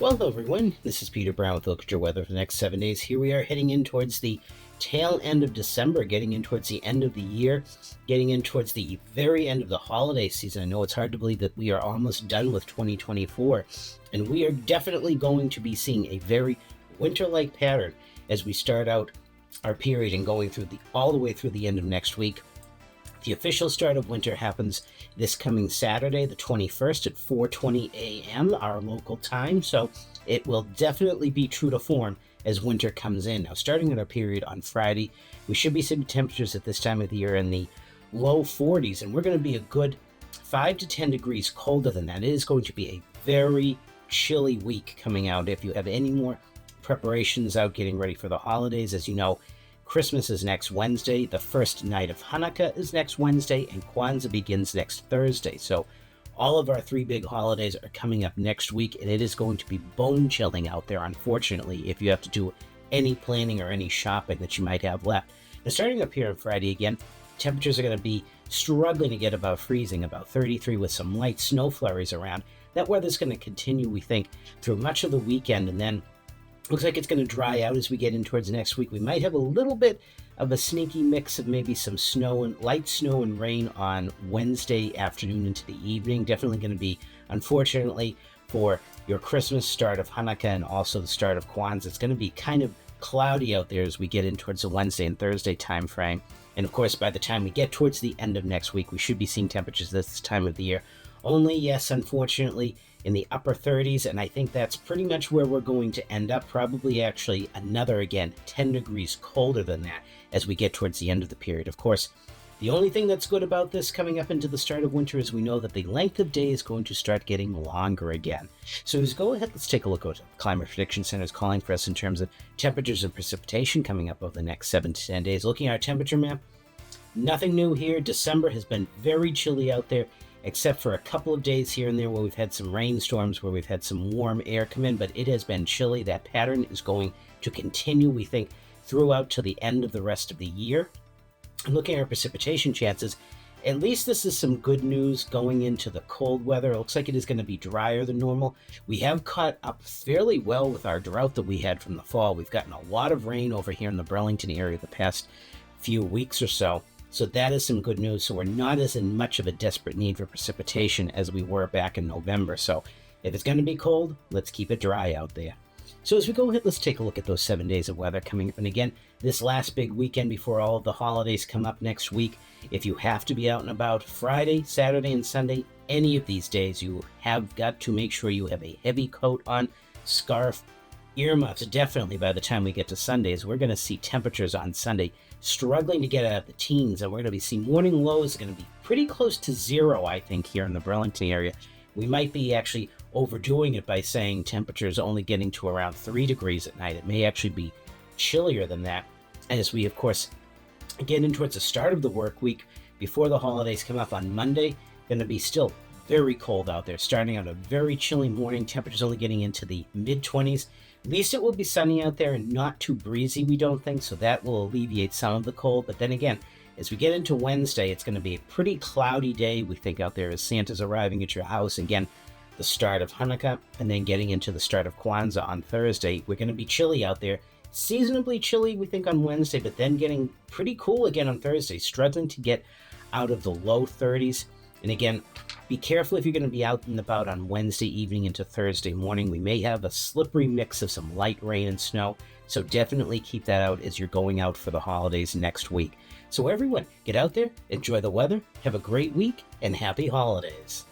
Well, hello everyone, this is Peter Brown with a look at your weather for the next 7 days. Here we are heading in towards the tail end of December, getting in towards the end of the year, getting in towards the very end of the holiday season. I know it's hard to believe that we are almost done with 2024, and we are definitely going to be seeing a very winter-like pattern as we start out our period and going through all the way through the end of next week. The official start of winter happens this coming Saturday, the 21st at 4:20 a.m. our local time, so it will definitely be true to form as winter comes in. Now, starting at our period on Friday, we should be seeing temperatures at this time of the year in the low 40s, and we're going to be a good 5 to 10 degrees colder than that. It is going to be a very chilly week coming out. If you have any more preparations out getting ready for the holidays, as you know, Christmas is next Wednesday, the first night of Hanukkah is next Wednesday, and Kwanzaa begins next Thursday. So all of our three big holidays are coming up next week, and it is going to be bone-chilling out there, unfortunately, if you have to do any planning or any shopping that you might have left. Now, starting up here on Friday again, temperatures are going to be struggling to get above freezing, about 33 with some light snow flurries around. That weather's going to continue, we think, through much of the weekend, and then looks like it's going to dry out as we get in towards next week. We might have a little bit of a sneaky mix of maybe some snow and light snow and rain on Wednesday afternoon into the evening. Definitely going to be, unfortunately, for your Christmas, start of Hanukkah, and also the start of Kwanzaa. It's going to be kind of cloudy out there as we get in towards the Wednesday and Thursday time frame. And of course, by the time we get towards the end of next week, we should be seeing temperatures this time of the year only, yes, unfortunately, in the upper 30s, and I think that's pretty much where we're going to end up, probably actually another, again, 10 degrees colder than that as we get towards the end of the period. Of course, the only thing that's good about this coming up into the start of winter is we know that the length of day is going to start getting longer again. So let's go ahead, let's take a look at what the Climate Prediction Center is calling for us in terms of temperatures and precipitation coming up over the next 7 to 10 days. Looking at our temperature map, nothing new here. December has been very chilly out there, except for a couple of days here and there where we've had some rainstorms, where we've had some warm air come in, but it has been chilly. That pattern is going to continue, we think, throughout to the end of the rest of the year. And looking at our precipitation chances, at least this is some good news going into the cold weather. It looks like it is going to be drier than normal. We have caught up fairly well with our drought that we had from the fall. We've gotten a lot of rain over here in the Burlington area the past few weeks or so. So that is some good news. So we're not as in much of a desperate need for precipitation as we were back in November. So if it's going to be cold, let's keep it dry out there. So as we go ahead, let's take a look at those 7 days of weather coming up. And again, this last big weekend before all of the holidays come up next week, if you have to be out and about Friday, Saturday, and Sunday, any of these days, you have got to make sure you have a heavy coat on, scarf, earmuffs. Definitely by the time we get to Sundays, we're going to see temperatures on Sunday struggling to get out of the teens, and we're going to be seeing morning lows going to be pretty close to zero, I think, here in the Burlington area. We might be actually overdoing it by saying temperatures only getting to around 3 degrees at night. It may actually be chillier than that as we, of course, get in towards the start of the work week before the holidays come up on Monday. Going to be still very cold out there, starting out a very chilly morning, temperatures only getting into the mid-20s. At least it will be sunny out there and not too breezy, we don't think, so that will alleviate some of the cold. But then again, as we get into Wednesday, it's going to be a pretty cloudy day, we think, out there as Santa's arriving at your house. Again, the start of Hanukkah, and then getting into the start of Kwanzaa on Thursday. We're going to be chilly out there, seasonably chilly, we think, on Wednesday, but then getting pretty cool again on Thursday, struggling to get out of the low 30s. And again, be careful if you're going to be out and about on Wednesday evening into Thursday morning. We may have a slippery mix of some light rain and snow, so definitely keep that out as you're going out for the holidays next week. So everyone, get out there, enjoy the weather, have a great week, and happy holidays.